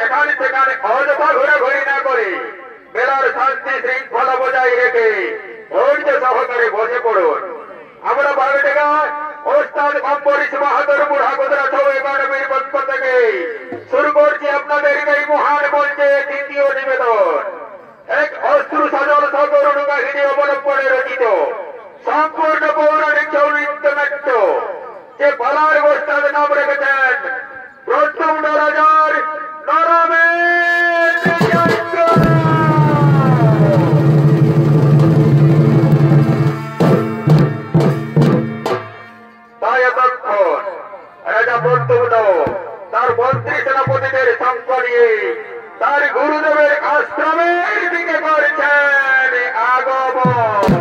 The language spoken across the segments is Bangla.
এখানে সেখানে অযথা ঘোরাঘুরি না করে মেলার শান্তি শৃঙ্খলা বজায় রেখে ধৈর্য সহকারে বসে পড়ুন। আমরা বাগডেগা ওস্তাদ অম্বরীশ বাহাদুর বুড়াগোদরা ছৌ একাডেমির পক্ষ থেকে শুরু করছি আপনাদের এই মহান মঞ্চে দ্বিতীয় নিবেদন। এক অশ্রু সজল সকরুণ কাহিনী অবলম্বনে রচিত সম্পূর্ণ পৌরাণিক ছৌ নৃত্য যে বলার ওস্তাদ নাম রেখেছেন প্রদ্যুম্ন রাজার নরমেন যন্ত্র। তাই এতক্ষণ রাজা প্রদ্যুম্ন তার মন্ত্রী সেনাপতিদের সঙ্গ নিয়ে তার গুরুদেবের আশ্রমের দিকে করছেন আগমন।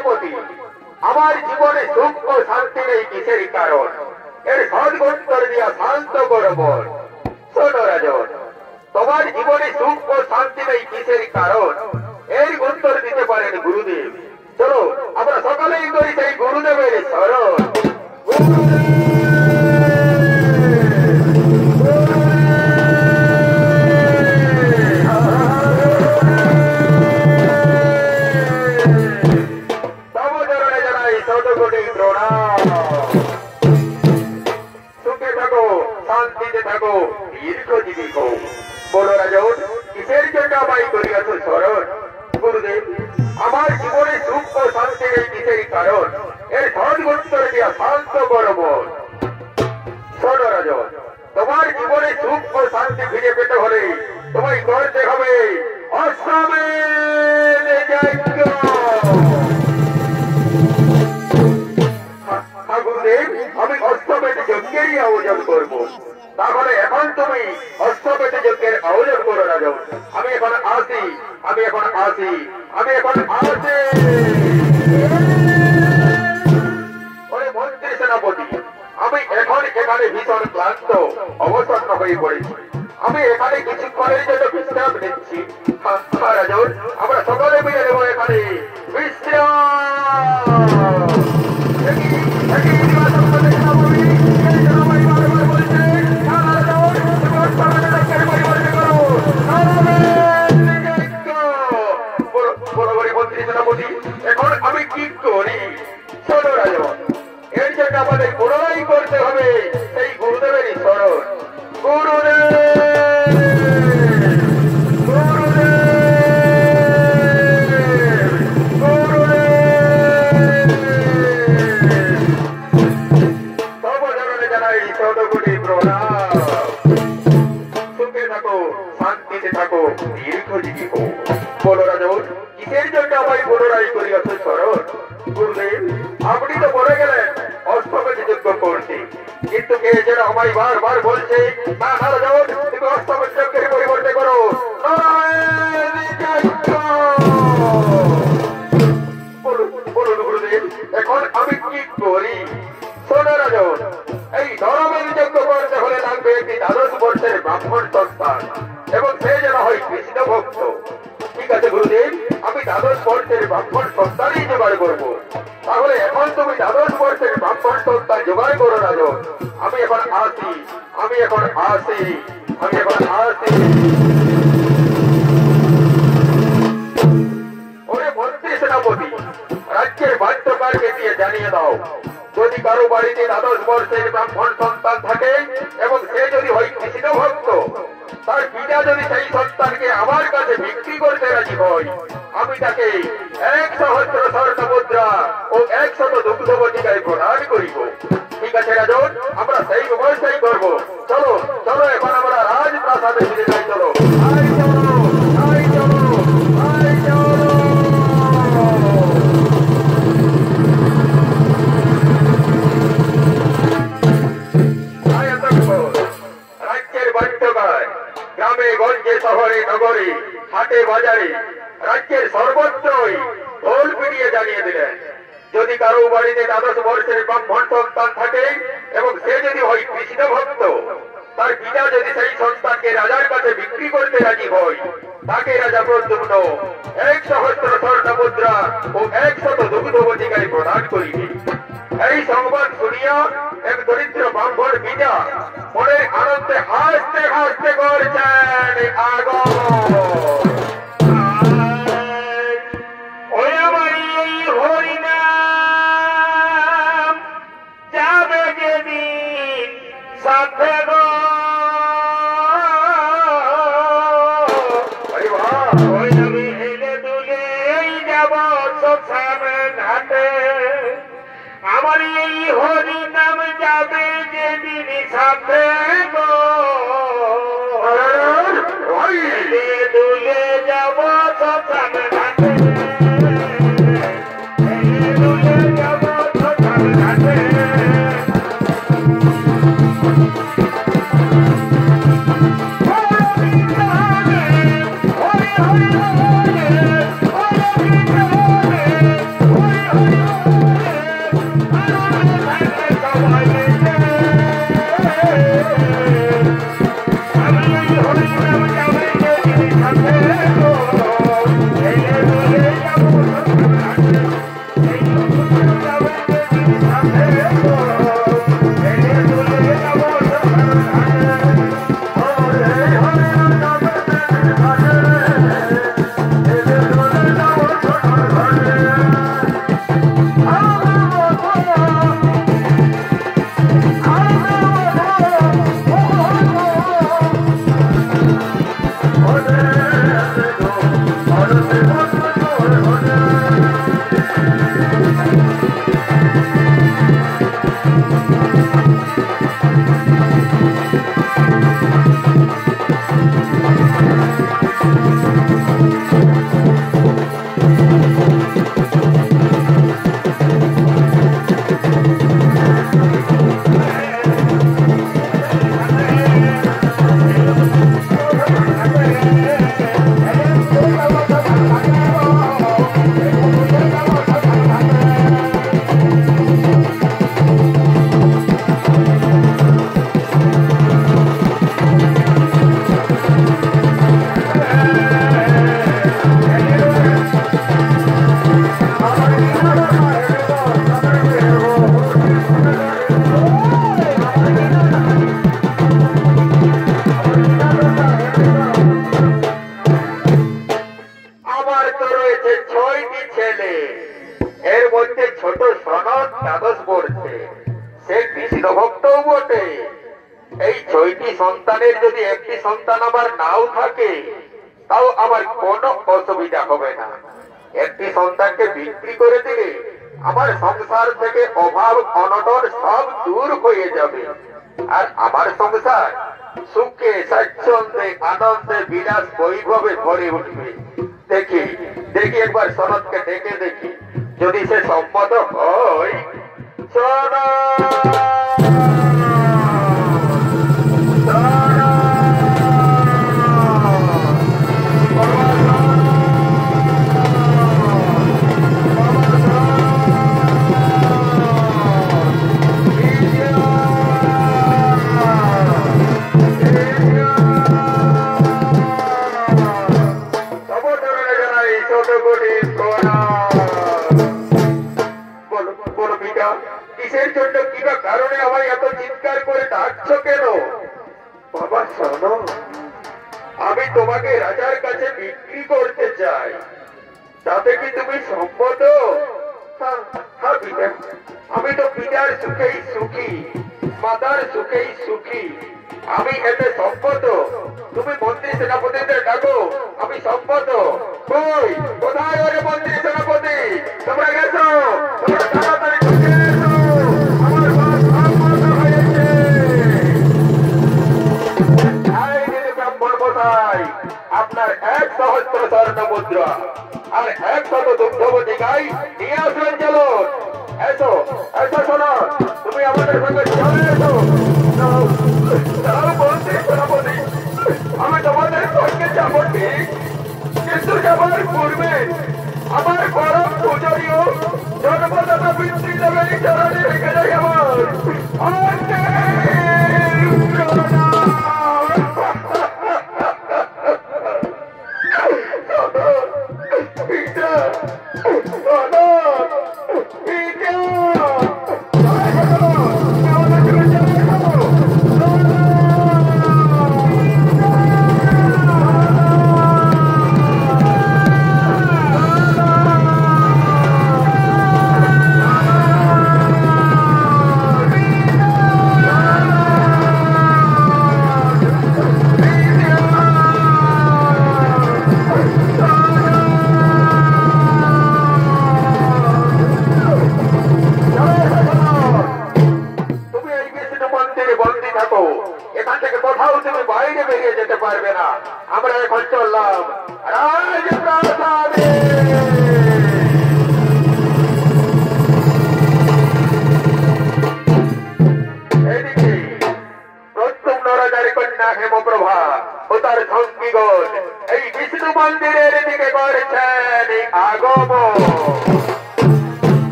সেনাপতি আমার জীবনে সুখ ও শান্তি নেই কিসের কারণ এর সদগন্তর দিয়া শান্ত করব শোনো রাজন তোমার জীবনে সুখ ও শান্তি নেই কিসের কারণ এর উত্তর দিতে পারেন গুরুদেব চলো আমরা সকালেই করি সেই গুরুদেবের স্মরণ সুখে থাকো শান্তিতে থাকো দীর্ঘজীবী হো বলো রাজন কিসের জন্য আমায় করিয়াছ স্মরণ গুরুদেব আমার জীবনে সুখ ও শান্তি নেই কিসের কারণ এর সদগুত্তর দিয়া শান্ত করব শোনো রাজন তোমার জীবনে সুখ ও শান্তি ফিরে পেতে হলে তোমায় করতে হবে অশ্বমেধ যজ্ঞ গুরুদেব আমি অশ্বমেধ যজ্ঞেরই আয়োজন করব তাহলে এখন তুমি অশ্বমেধ যজ্ঞের আয়োজন করো রাজন আমি এখন আসি মন্ত্রী সেনাপতি আমি এখন এখানে ভীষণ ক্লান্ত অবসন্ন হয়ে পড়েছি আমি এখানে কিছুক্ষণের জন্য বিশ্রাম নিচ্ছি রাজন আমরা সকলে মিলে নেব এখানে বিশ্রাম এখন আমি কি করি শোনো রাজন এর জন্য আমাদের পুনরায় করতে হবে সেই গুরুদেবেরই স্মরণ সর্বজনে জানাই শতকোটি প্রণাম সুখে থাকো শান্তিতে থাকো দীর্ঘজীবী হো বলো রাজন কিসের জন্য আমায় পুনরায় করিয়াছ স্মরণ গুরুদেব আপনি তো বলে গেলেন অষ্টমেধ যজ্ঞ করতে কিন্তু কে যেন আমায় বারবার বলছে না রাজন তুমি অষ্টমেধ যজ্ঞের পরিবর্তে করো বলুন গুরুদেব এখন আমি কি করি শোনো রাজন এই ধর্মের যজ্ঞ করতে হলে লাগবে একটি 12 বর্ষের ব্রাহ্মণ সন্তান এবং সে যেন হয় কৃষ্ণ ভক্ত ঠিক আছে গুরুদেব আমি 12 বর্ষের ব্রাহ্মণ সন্তানই জোগাড় করবো তাহলে এখন তুমি 12 বর্ষের ব্রাহ্মণ সন্তান জোগাড় করো রাজন আমি এখন আসি ওরে মন্ত্রী সেনাপতি রাজ্যের বাদ্যকারকে দিয়ে জানিয়ে দাও যদি কারো বাড়িতে 12 বর্ষের ব্রাহ্মণ সন্তান থাকে এবং সে যদি হয় কৃষ্ণ ভক্ত তার পিতা যদি সেই সন্তানকে আমার কাছে বিক্রি করতে রাজি হয় আমি তাকে 100 স্বর্ণ মুদ্রা ও 100 দুগ্ধবটিকায় প্রদান করিব ঠিক আছে রাজন আমরা সেই ব্যবস্থাই করব চলো চলো এখন আমরা রাজপ্রাসাদে ফিরে যাই চলো গ্রামে গঞ্জে শহরে নগরে হাটে বাজারে রাজ্যের সর্বত্রই ঢোল পিটিয়ে জানিয়ে দিলেন যদি কারো বাড়িতে 12 বর্ষের ব্রাহ্মণ সন্তান থাকে এবং সে যদি হয় কৃষ্ণ ভক্ত তার পিতা যদি সেই সন্তানকে রাজার কাছে বিক্রি করতে রাজি হয় তাকে রাজা প্রদ্যুম্ন 100 স্বর্ণ মুদ্রা ও 100 দুগ্ধবটিকায় প্রদান করিবে এই সংবাদ শুনিয়া এক দরিদ্র ব্রাহ্মণ পিতা মনের আনন্দে হাসতে হাসতে করছেন আগমন আমার এই হরি নাম যাবে যেদিন সাথে দুলে যাব শ্মশান ঘাটে দুলে যাব শ্মশান ঘাটে হরি হরি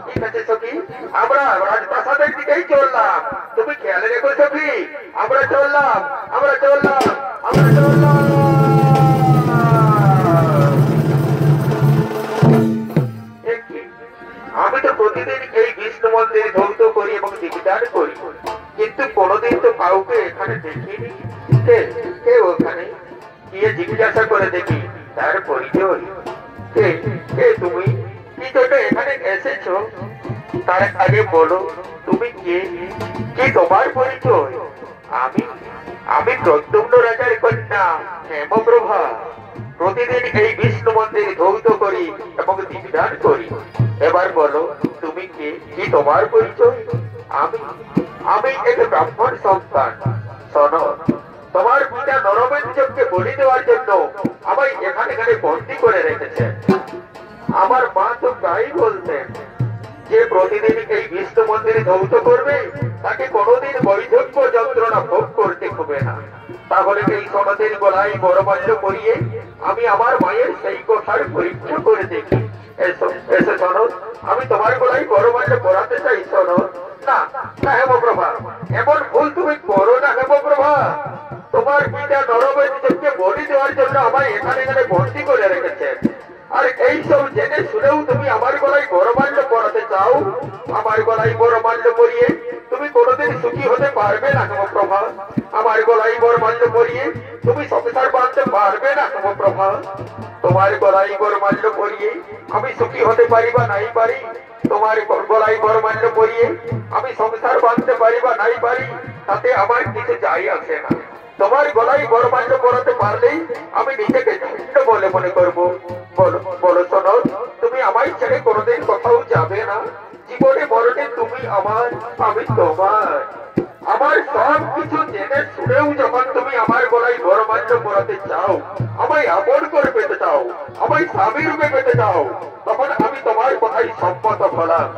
ঠিক আছে সখী, আমরা রাজপ্রাসাদের দিকেই চললাম, তুমি খেয়াল রেখো সখী। আমরা চললাম, আমরা চললাম, আমরা চললাম। আমি তো প্রতিদিন এই বিষ্ণু মন্দির ধৌত করি এবং দীক্ষাদান করি, কিন্তু কোনোদিন তো কাউকে এখানে দেখিনি। কে ওখানে গিয়ে জিজ্ঞাসা করে দেখি তার পরিচয়। কে কে তুমি, কি জন্য এখানে এসেছো? তার আগে বলো তুমি কে, কি তোমার পরিচয়? আমি আমি প্রদ্যুম্ন রাজার কন্যা হেমপ্রভা। প্রতিদিন এই বিষ্ণু মন্দির ধৌত করি এবং দীক্ষাদান করি। এবার বলো তুমি কে, কি তোমার পরিচয়? আমি আমি এক ব্রাহ্মণ সন্তান। শোনো, তোমার পিতা নরমেন্দ্রকে বলি দেওয়ার জন্য আমায় এখানে বন্দি করে রেখেছেন। আমার মা তো তাই বলতেন যে প্রতিদিন এই বিষ্ণু মন্দিরে ধৌত করবে, তাকে কোনোদিন বৈধব্য যন্ত্রণা ভোগ করতে হবে না। তাহলে এই সনদের গলায় বরমাল্য পরিয়ে আমি আমার মায়ের সেই কথার পরীক্ষা করে দেখি। এসো এসো সনদ, আমি তোমার গলায় বরমাল্য পরাতে চাই। সনদ, না না হেমপ্রভা, এমন ভুল তুমি করো না হেমপ্রভা। তোমার পিতা নরমেন্দ্রকে বলি দেওয়ার জন্য আমায় এখানে বন্দি করে রেখেছেন, আর এইসব জেনে শুনেও তুমি আমার গলায় বরমাল্য পরাতে চাও। আমার গলায় বরমাল্য পরিয়ে তুমি কোনোদিন সুখী হতে পারবে না হেমপ্রভা। আমার গলায় বরমাল্য পরিয়ে তুমি সংসার বাঁধতে পারবে না হেমপ্রভা। তোমার গলায় বরমাল্য পরিয়ে আমি সুখী হতে পারি বা নাই পারি, তোমার গলায় বরমাল্য পরিয়ে আমি সংসার বাঁধতে পারি বা নাই পারি, তাতে আমার কিছু যাই আসে না। তোমার গলায় বরমাল্য পরাতে পারলেই আমি নিজেকে ধন্য বলে মনে করবো। বলো বলো শোনো, তুমি আমায় ছেড়ে কোনোদিন কোথাও যাবে না? জীবনে মরণে তুমি আমার, আমি তোমার। আমার সব কিছু জেনে শুনেও যখন তুমি আমার গলায় বরমাল্য পরাতে চাও, আমায় আপন করে পেতে চাও, আমায় স্বামী রূপে পেতে চাও, তখন আমি তোমার কথাই সম্মত হলাম।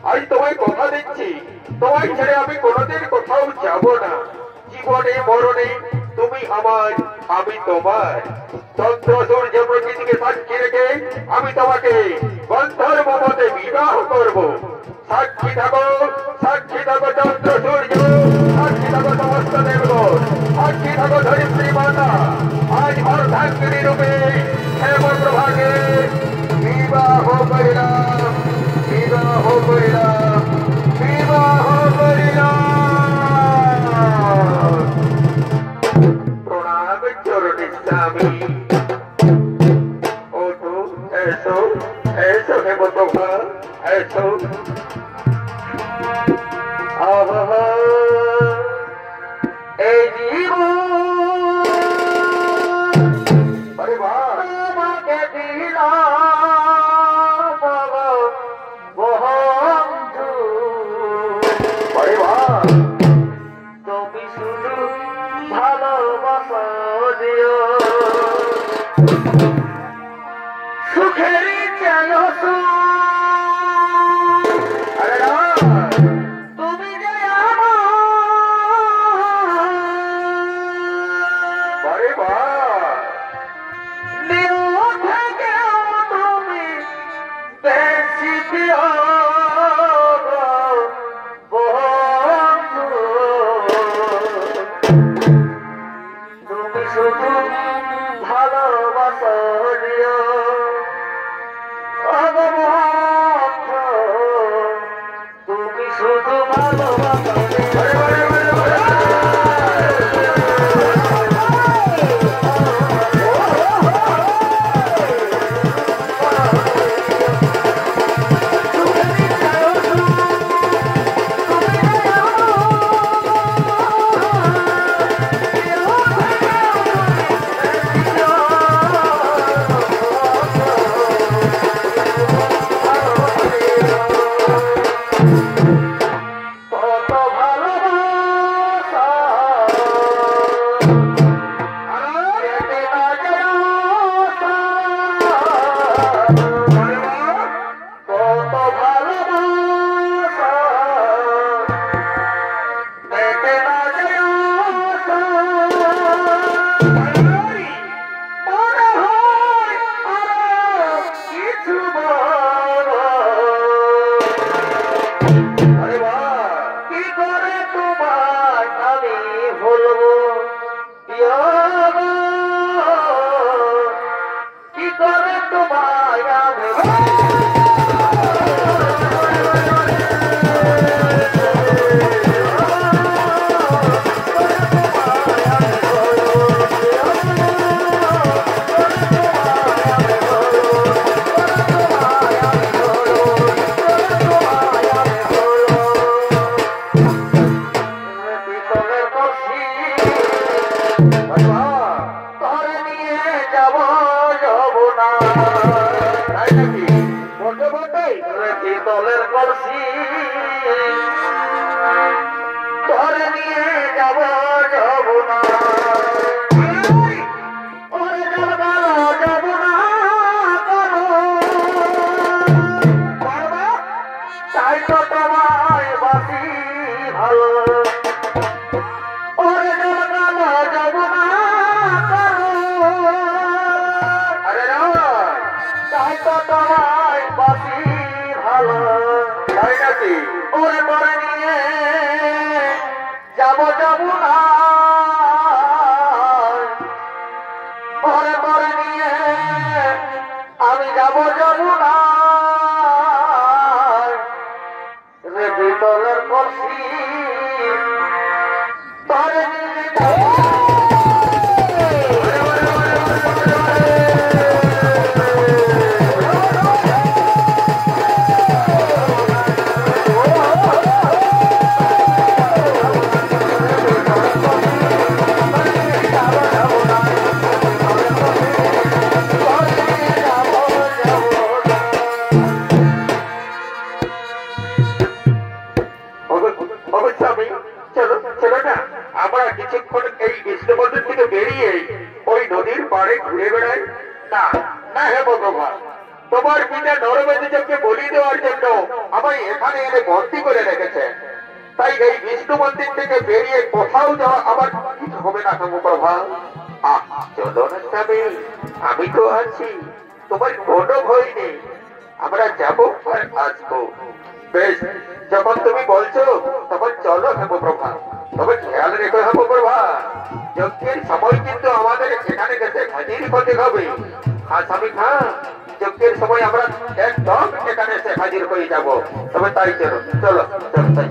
আজ তোমায় কথা দিচ্ছি, তোমায় ছেড়ে আমি কোনোদিন কোথাও যাব না। জীবনে মরণে তুমি আমার, আমি তোমার। চন্দ্র সূর্য প্রকৃতিকে সাক্ষী রেখে আমি তোমাকে গন্ধর্ব মতে বিবাহ করব। সাক্ষী থাকো, সাক্ষী থাকো চন্দ্র সূর্য, সাক্ষী থাকো সমস্ত দেবগণ, সাক্ষী থাকো ধরিত্রী মাতা। আজ অর্ধাঙ্গিনী রূপে হেমপ্রভাকে বিবাহ করিলাম, বিবাহ করিলাম, বিবাহ করিলাম। প্রণাম চরণে স্বামী। ওঠো, এসো এসো হেমপ্রভা, এসো। আহা, এই জীবন আরে তোমাকে দিলাম বন্ধু। আরে তুমি শুধু ভালোবাসা দিও, সুখের চাই সুখ। আরে না, তুমি যে আমার দিও থেকেও তুমি বেশি দিও বন্ধু। তুমি শুধু ভালোবাসা দিও বন্ধু, তুমি শুধু ভালোবাসা দিও। কত ভালোবাসা জলের কলসি ধরে নিয়ে যাব যমুনা ওরে জলবাল যমুনা করো তাই তো তোমায় বাসি ভালো ওরে জলবাল যমুনা করো আরে না তাই তো তোমায় বাসি ভালো তাই নাকি ওরে করে নিয়ে যাব যমুনা ওরে করে নিয়ে আমি যাব যমুনা রে বিতলের কলসি ধরে নিয়ে যাব অবশ্যই চলো চলো না আমরা কিছুক্ষণ এই বিষ্ণুবন্ধন থেকে বেরিয়ে ওই নদীর পাড়ে ঘুরে বেড়াই না না হে ভগবান তোমার পিতা নরমেদিকে বলি দেওয়ার জন্য আমায় এখানে এনে বন্দি করে রেখেছে তাই এই বিষ্ণু মন্দির থেকে বেরিয়ে কোথাও যাওয়া আবার কিছু হবে না প্রভা চলো না স্বামী আমি তো আছি তোমার কোনো ভয় নেই আমরা যাবো আর আসবো বেশ যখন তুমি বলছো তখন চলো হেমপ্রভা তবে খেয়াল রেখো হেমপ্রভা যজ্ঞের সময় কিন্তু আমাদের এখানে গেছে হাজির হতে হবে স্বামী খান যজ্ঞের সময় আমরা একদম এখানে এসে হাজির হয়ে যাব তবে তাই চলো চলো চলো তাই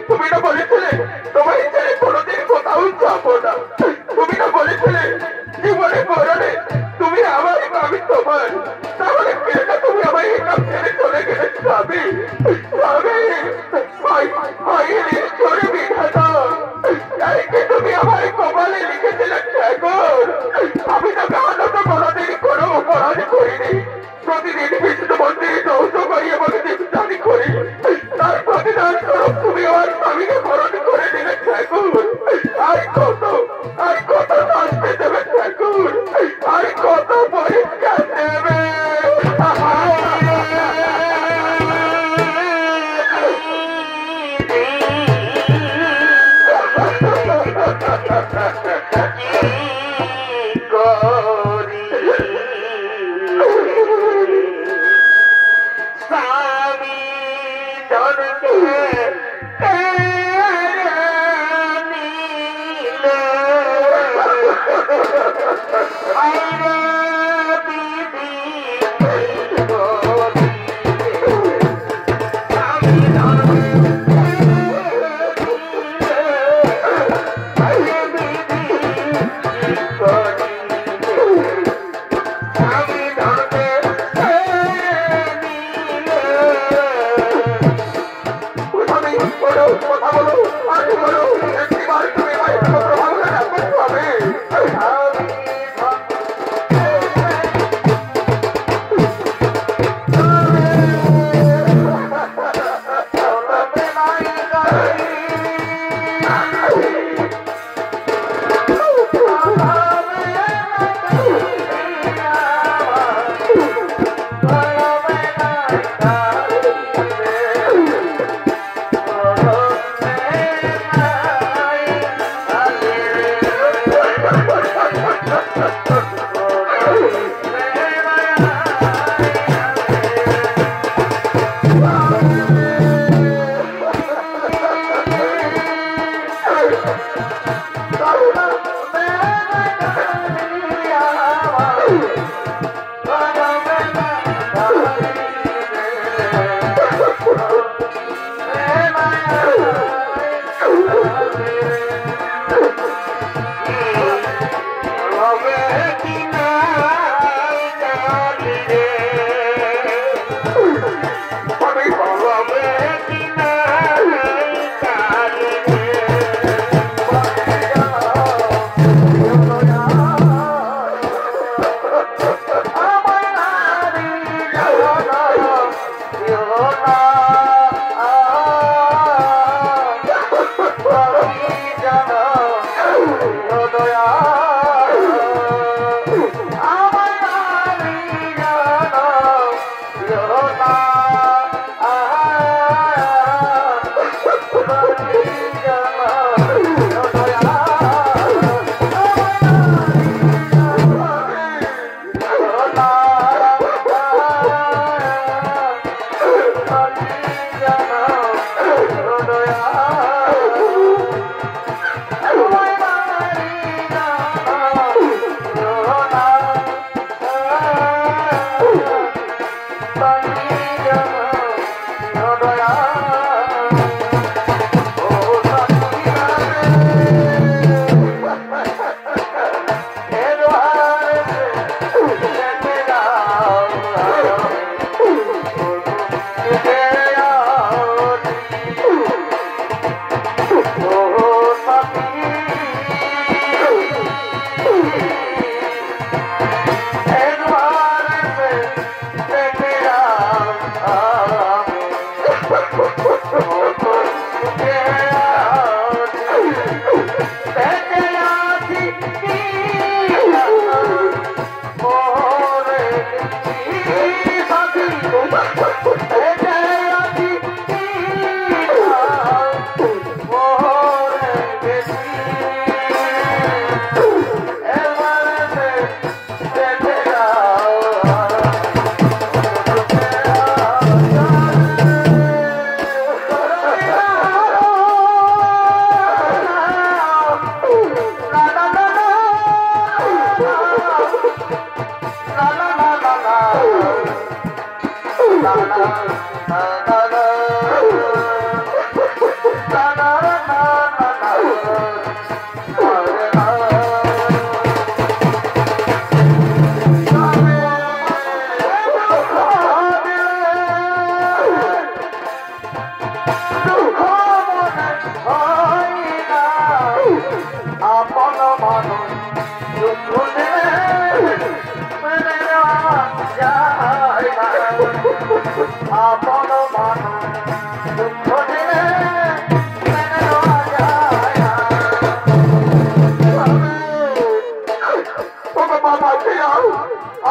তুমি না বলেছিলে তোমায় ছেড়ে কোনোদিন কোথাও যাবো না তুমি না বলেছিলে জীবনে মরণে তুমি আমার আমি তোমার, তাহলে কেন তুমি আমার এই কাজ ছেড়ে চলে গেলে স্বামী? স্বামী চলে বিধাতা, তাই কি তুমি আমার কপালে লিখেছিলে ঠাকুর? আমি তো গানত কোনোদিন কোনো অপরাধ করিনি, প্রতিদিন বিষ্ণু মন্দিরে দৌষ করি এবং দীপদানি করি, তার প্রতিদান স্বরূপ তুমি আমার স্বামীকে বরণ করে দিলে ঠাকুর। আর কত শাস্তি দেবে ঠাকুর? আর কত পরীক্ষা দেবে?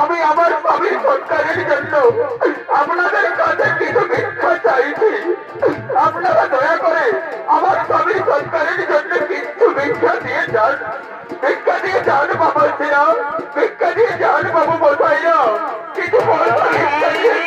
আমি আমার স্বামীর সৎকারের জন্য আপনাদের কাছে কিছু ভিক্ষা চাইছি। আপনারা দয়া করে আমার স্বামীর সৎকারের জন্য কিছু ভিক্ষা দিয়ে যান। ভিক্ষা দিয়ে যান বাবা সিরা, ভিক্ষা দিয়ে যান বাবু মশাইরা, কিছু পয়সা ভিক্ষা দিয়ে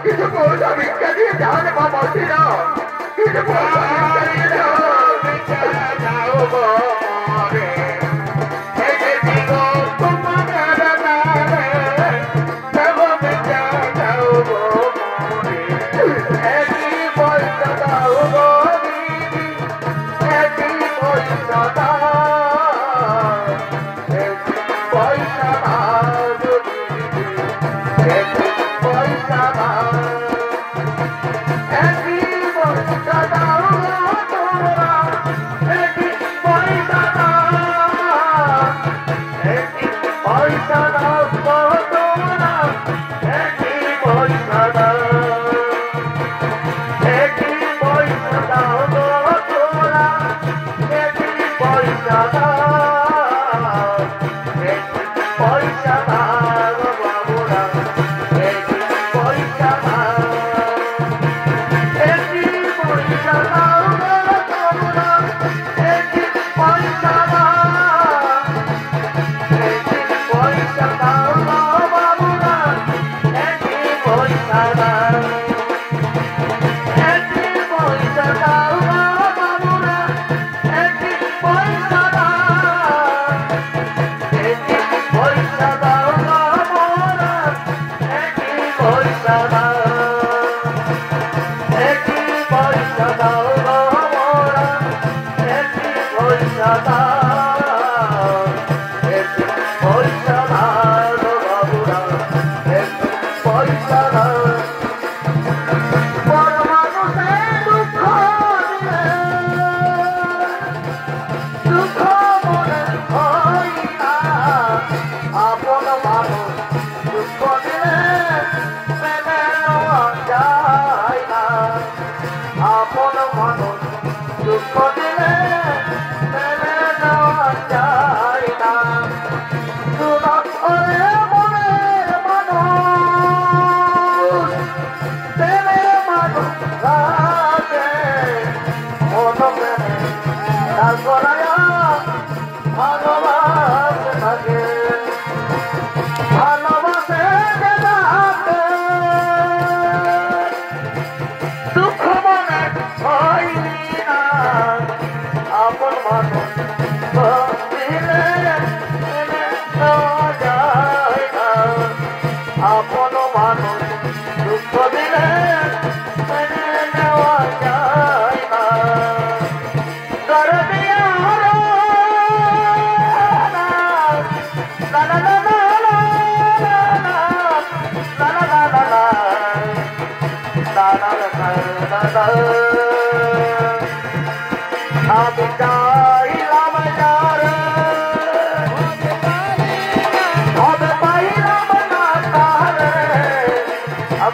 কিছু পয়সা ভিক্ষা দিয়ে যান বাবা সিরা, কিছু পয়সা ভিক্ষা দিয়ে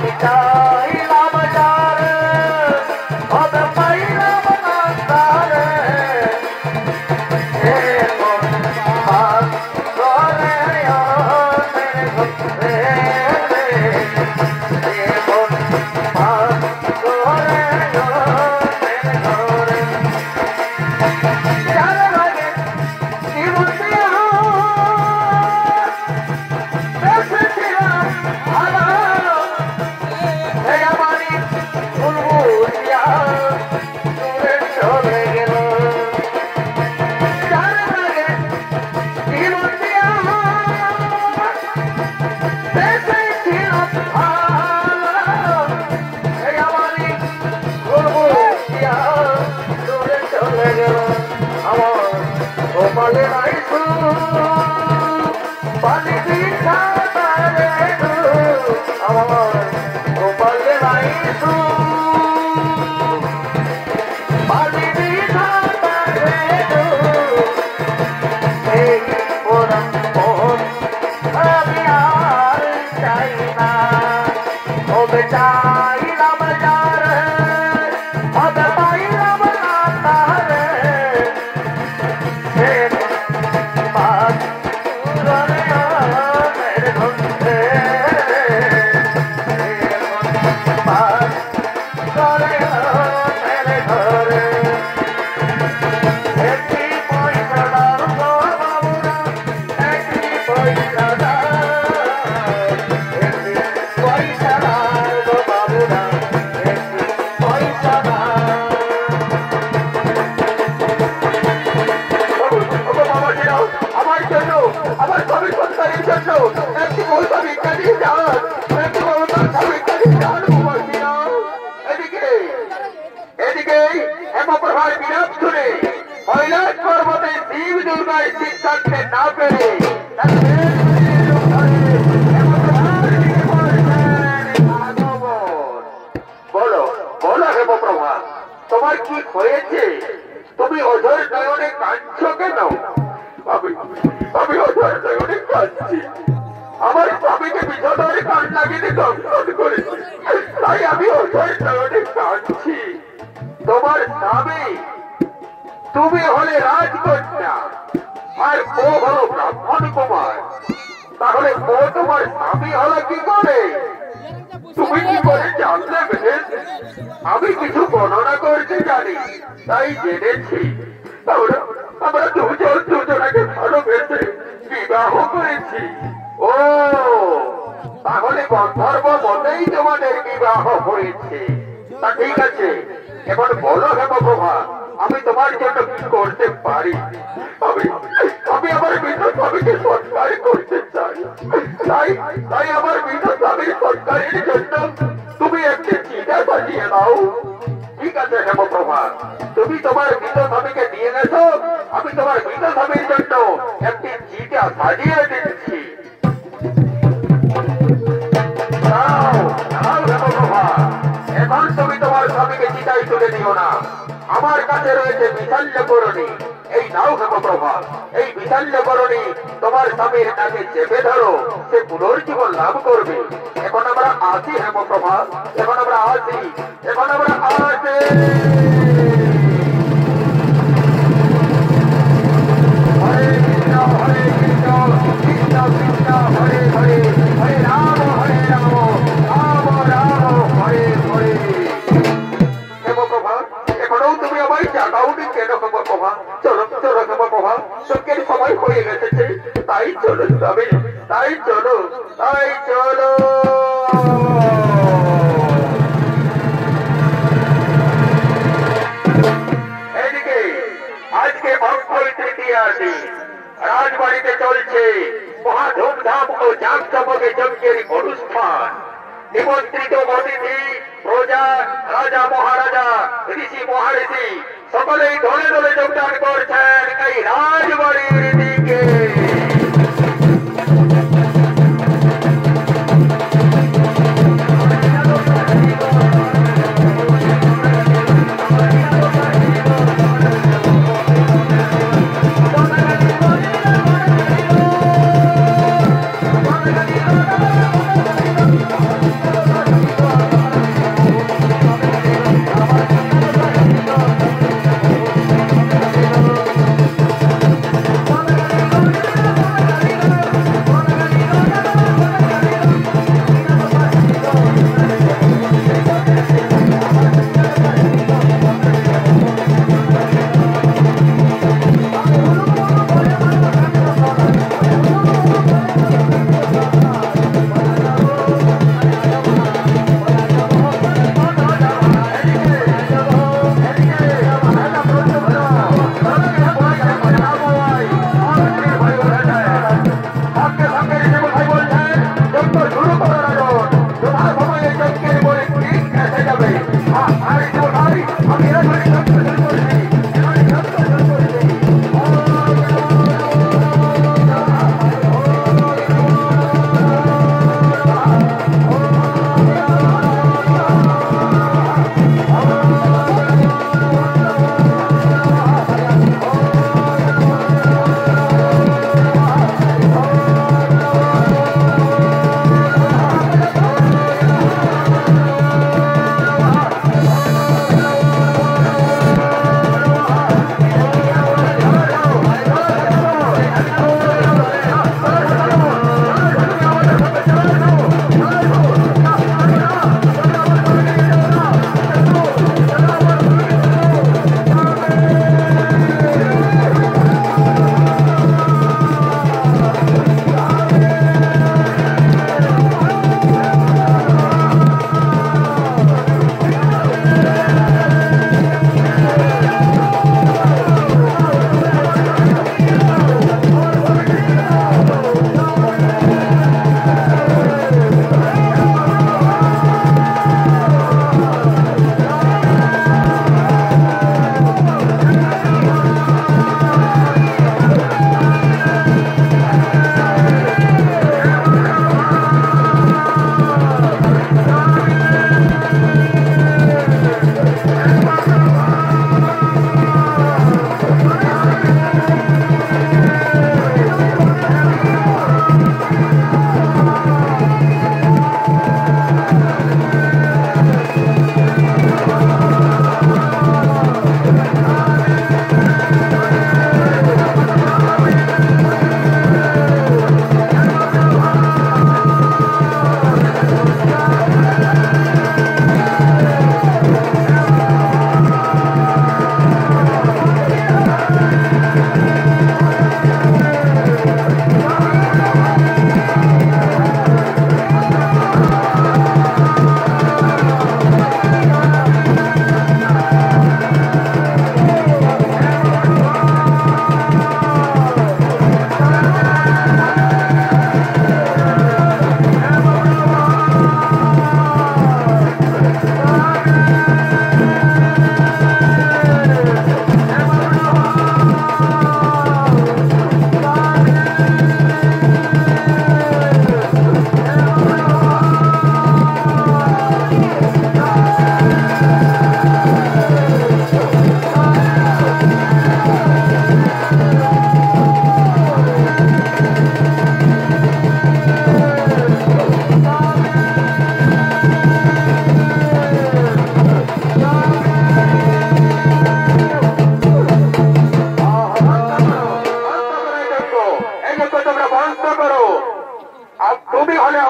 I'm Thank you.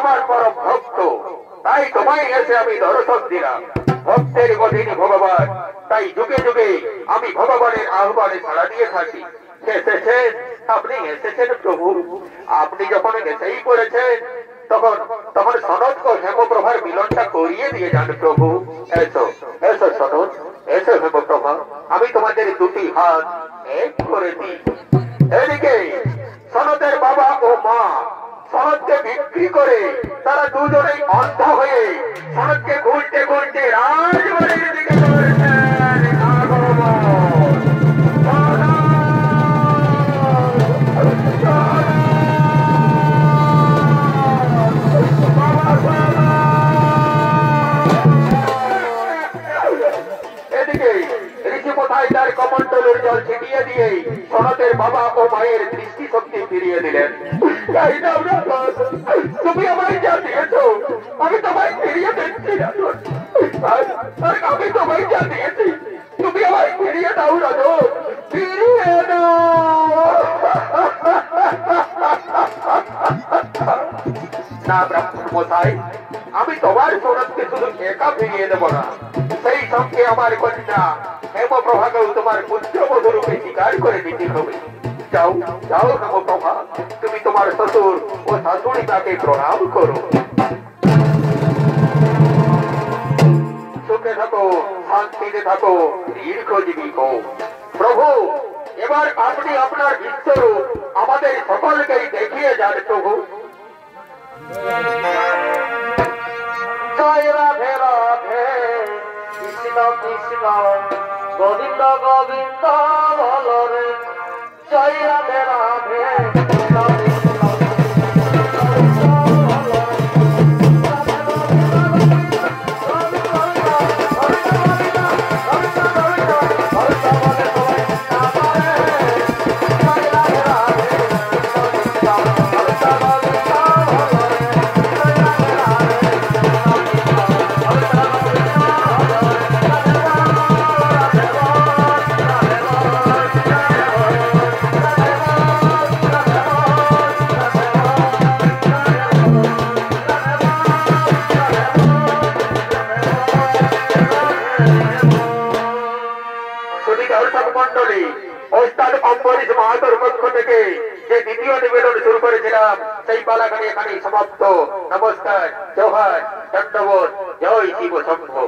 আমার পরম ভক্ত, তাই তোমায় এসে আমি দর্শন দিলাম। ভক্তের গতিনি ভগবান, তাই যুগে যুগে আমি ভগবানের আহ্বানে সাড়া দিয়ে থাকি। এসেছেন, আপনি এসেছেন প্রভু। আপনি যখন এসেই পড়েছেন তখন তখন সনদ ও হেমপ্রভার মিলনটা করিয়ে দিয়ে যান প্রভু। এসো এসো সনদ, এসো হেমপ্রভা, আমি তোমাদের দুটি হাত এক করে দিই। এদিকে সনদের বাবা ও মা সনদকে বিক্রি করে তারা দুজনেই অন্ধ হয়ে সনদকে ঘুরতে ঘুরতে রাজবাড়ির দিকে চলেছেন। এদিকে ঋষিপথায় তার কমণ্ডলের জল ছিটিয়ে দিয়ে সনদের বাবা ও মায়ের দৃষ্টি শক্তি ফিরিয়ে দিলেন। তুমি আমায় যা দিয়েছ আমি তোমায় ফিরিয়ে দিচ্ছি, আমি তোমায় যা দিয়েছি তুমি আমায় ফিরিয়ে দাও রাজো, ফিরিয়ে দাও। না ব্রাহ্মণ মশাই, আমি তোমার সনদকে শুধু একা ফিরিয়ে দেব না, সেই সঙ্গে আমার কন্যা হেমপ্রভাকেও তোমার পুত্রবধূ রূপে স্বীকার করে নিতে হবে। যাও যাও হেমপ্রভা, তুমি তোমার শ্বশুর ও শাশুড়ি তাকে প্রণাম করো। সুখে থাকো, শান্তিতে থাকো, দীর্ঘজীবী হো। প্রভু, এবার আপনি আপনার বিশ্বরূপ আমাদের সকলকেই দেখিয়ে যান প্রভু। জয় রাধে রাধে, কৃষ্ণ কৃষ্ণ গোবিন্দ গোবিন্দ বল রে। জয় রাধে রাধে, কৃষ্ণ কৃষ্ণ যে দ্বিতীয় নিবেদন শুরু করেছিলাম সেই পালাখানি এখানে সমাপ্ত। নমস্কার, জোহার, দণ্ডবোধ, জয় শিব শম্ভু।